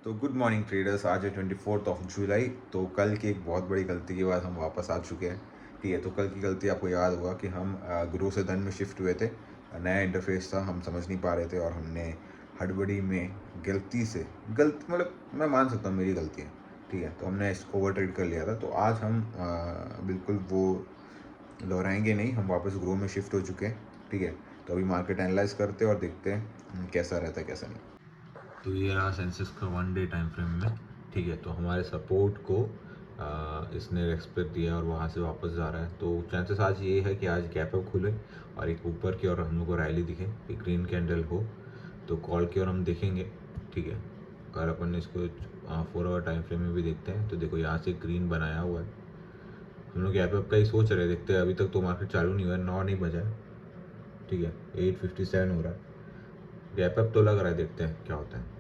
तो good morning traders. आज है 24 जुलाई। तो कल की एक बहुत बड़ी गलती के बाद हम वापस आ चुके हैं। ठीक है, तो कल की गलती आपको याद होगा कि हम ग्रो से धन में शिफ्ट हुए थे। नया इंटरफेस था, हम समझ नहीं पा रहे थे और हमने हड़बड़ी में गलती से मतलब मैं मान सकता हूँ मेरी गलती है। ठीक है, तो हमने ओवर ट्रेड कर लिया था। तो आज हम बिल्कुल वो दोहराएंगे नहीं, हम वापस ग्रो में शिफ्ट हो चुके हैं। ठीक है, तो अभी मार्केट एनालाइज करते हैं और देखते हैं कैसा रहता है कैसा नहीं। तो ये रहा सेंसेक्स का 1 डे टाइम फ्रेम में। ठीक है, तो हमारे सपोर्ट को इसने रेस्पेक्ट दिया और वहाँ से वापस जा रहा है। तो चांसेस आज ये है कि आज गैप अप खुले और एक ऊपर की ओर हम लोग को रैली दिखे, एक ग्रीन कैंडल हो तो कॉल की ओर हम देखेंगे। ठीक है, अगर अपन इसको 4 आवर टाइम फ्रेम में भी देखते हैं तो देखो यहाँ से ग्रीन बनाया हुआ है। हम लोग गैप अप का ही सोच रहे, देखते हैं। अभी तक तो मार्केट चालू नहीं हुआ है, 9 नहीं बजा है। ठीक है, 8:57 हो रहा है। गैप अप तो लग रहा है, देखते हैं क्या होता है।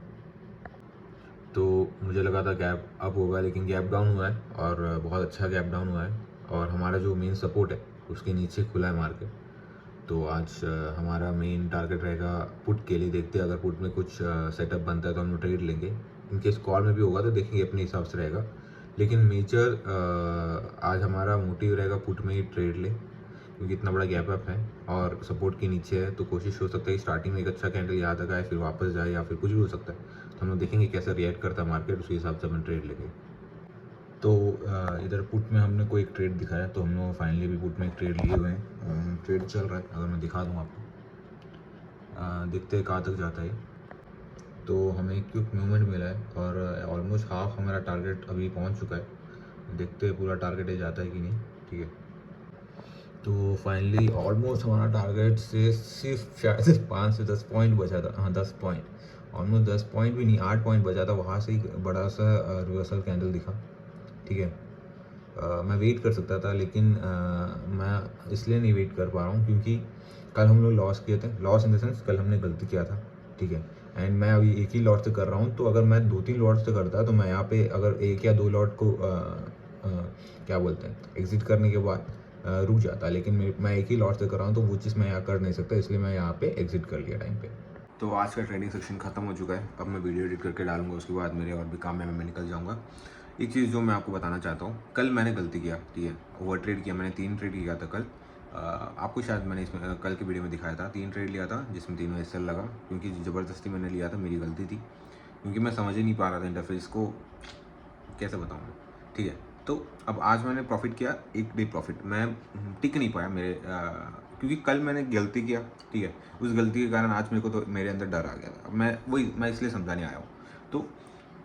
तो मुझे लगा था गैप अप होगा, लेकिन गैप डाउन हुआ है और बहुत अच्छा गैप डाउन हुआ है। और हमारा जो मेन सपोर्ट है उसके नीचे खुला है मार्केट। तो आज हमारा मेन टारगेट रहेगा पुट के लिए। देखते हैं, अगर पुट में कुछ सेटअप बनता है तो हम लोग ट्रेड लेंगे। इनकेस कॉल में भी होगा तो देखेंगे, अपने हिसाब से रहेगा। लेकिन मेजर आज हमारा मोटिव रहेगा पुट में ही ट्रेड ले, क्योंकि इतना बड़ा गैप अप है और सपोर्ट के नीचे है। तो कोशिश हो सकता है कि स्टार्टिंग में एक अच्छा कैंडल यहाँ तक आए, फिर वापस जाए, या फिर कुछ भी हो सकता है। तो हम लोग देखेंगे कैसे रिएक्ट करता है मार्केट, उसके हिसाब से अपन ट्रेड लेंगे। तो इधर पुट में हमने कोई एक ट्रेड दिखाया, तो हम लोग फाइनली भी पुट में एक ट्रेड लिए हुए हैं। ट्रेड चल रहा है, अगर मैं दिखा दूँ आपको। देखते हैं कहाँ तक जाता है। तो हमें एक क्विक मूवमेंट मिला है और ऑलमोस्ट हाफ हमारा टारगेट अभी पहुँच चुका है। देखते हैं पूरा टारगेट ये जाता है कि नहीं। ठीक है, तो फाइनली ऑलमोस्ट हमारा टारगेट से सिर्फ शायद 5 से 10 पॉइंट बचा था। हाँ, 10 पॉइंट, ऑलमोस्ट 10 पॉइंट भी नहीं, 8 पॉइंट बचा था। वहाँ से ही बड़ा सा रिवर्सल कैंडल दिखा। ठीक है, मैं वेट कर सकता था, लेकिन मैं इसलिए नहीं वेट कर पा रहा हूँ क्योंकि कल हम लोग लॉस किए थे। लॉस इन द सेंस, कल हमने गलती किया था। ठीक है, एंड मैं अभी एक ही लॉट से कर रहा हूँ। तो अगर मैं 2-3 लॉट से करता तो मैं यहाँ पे अगर एक या दो लॉट को क्या बोलते हैं, एग्जिट करने के बाद रुक जाता। लेकिन मैं एक ही लॉट से कर रहा हूँ, तो वो चीज़ मैं यहाँ कर नहीं सकता, इसलिए मैं यहाँ पे एग्जिट कर लिया टाइम पे। तो आज का ट्रेडिंग सेक्शन खत्म हो चुका है। अब मैं वीडियो एडिट करके डालूंगा, उसके बाद मेरे और भी काम है, मैं निकल जाऊँगा। एक चीज़ जो मैं आपको बताना चाहता हूँ, कल मैंने गलती किया। ठीक है, ओवर ट्रेड किया मैंने, 3 ट्रेड किया था कल। आपको शायद मैंने इसमें कल की वीडियो में दिखाया था, 3 ट्रेड लिया था जिसमें तीनों एसएल लगा, क्योंकि ज़बरदस्ती मैंने लिया था, मेरी गलती थी, क्योंकि मैं समझ ही नहीं पा रहा था इंटरफेस को, कैसे बताऊँ मैं। ठीक है, तो अब आज मैंने प्रॉफिट किया, एक डे प्रॉफिट। मैं टिक नहीं पाया मेरे क्योंकि कल मैंने गलती किया। ठीक है, उस गलती के कारण आज मेरे को तो मेरे अंदर डर आ गया था। मैं इसलिए समझाने आया हूँ। तो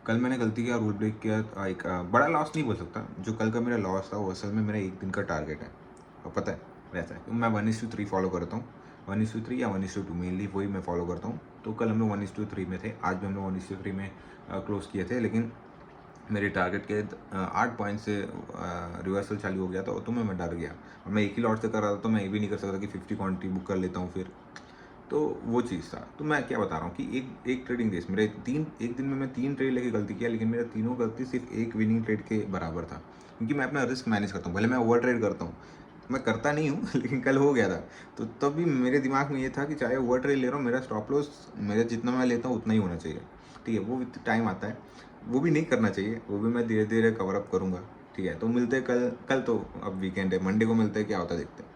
कल मैंने गलती किया, रूल ब्रेक किया। एक बड़ा लॉस नहीं बोल सकता, जो कल का मेरा लॉस था वो असल में मेरा एक दिन का टारगेट है। और पता है वैसा है, मैं 1:3 फॉलो करता हूँ। 1:3 या 1:2 मेनली वही मैं फॉलो करता हूँ। तो कल हम लोग 1:3 में थे, आज भी हम लोग 1:3 में क्लोज किए थे। लेकिन मेरे टारगेट के 8 पॉइंट से रिवर्सल चालू हो गया था, तो मैं डर गया। और मैं एक ही लॉट से कर रहा था, तो मैं ये भी नहीं कर सकता कि 50 क्वान्टिटी बुक कर लेता हूँ फिर। तो वो चीज़ था। तो मैं क्या बता रहा हूँ कि एक ट्रेडिंग डेज मेरे एक दिन में मैं 3 ट्रेड लेके गलती किया, लेकिन मेरा तीनों गलती सिर्फ एक विनिंग ट्रेड के बराबर था, क्योंकि मैं अपना रिस्क मैनेज करता हूँ। भले मैं ओवर ट्रेड करता हूँ, मैं करता नहीं हूँ लेकिन कल हो गया था। तो तब भी मेरे दिमाग में ये था कि चाहे ओवर ट्रेड ले रहा हूँ, मेरा स्टॉप लॉस मेरा जितना मैं लेता हूँ उतना ही होना चाहिए। ठीक है, वो टाइम आता है, वो भी नहीं करना चाहिए, वो भी मैं धीरे धीरे कवर अप करूँगा। ठीक है, तो मिलते हैं कल। कल तो अब वीकेंड है, मंडे को मिलते हैं, क्या होता है देखते हैं।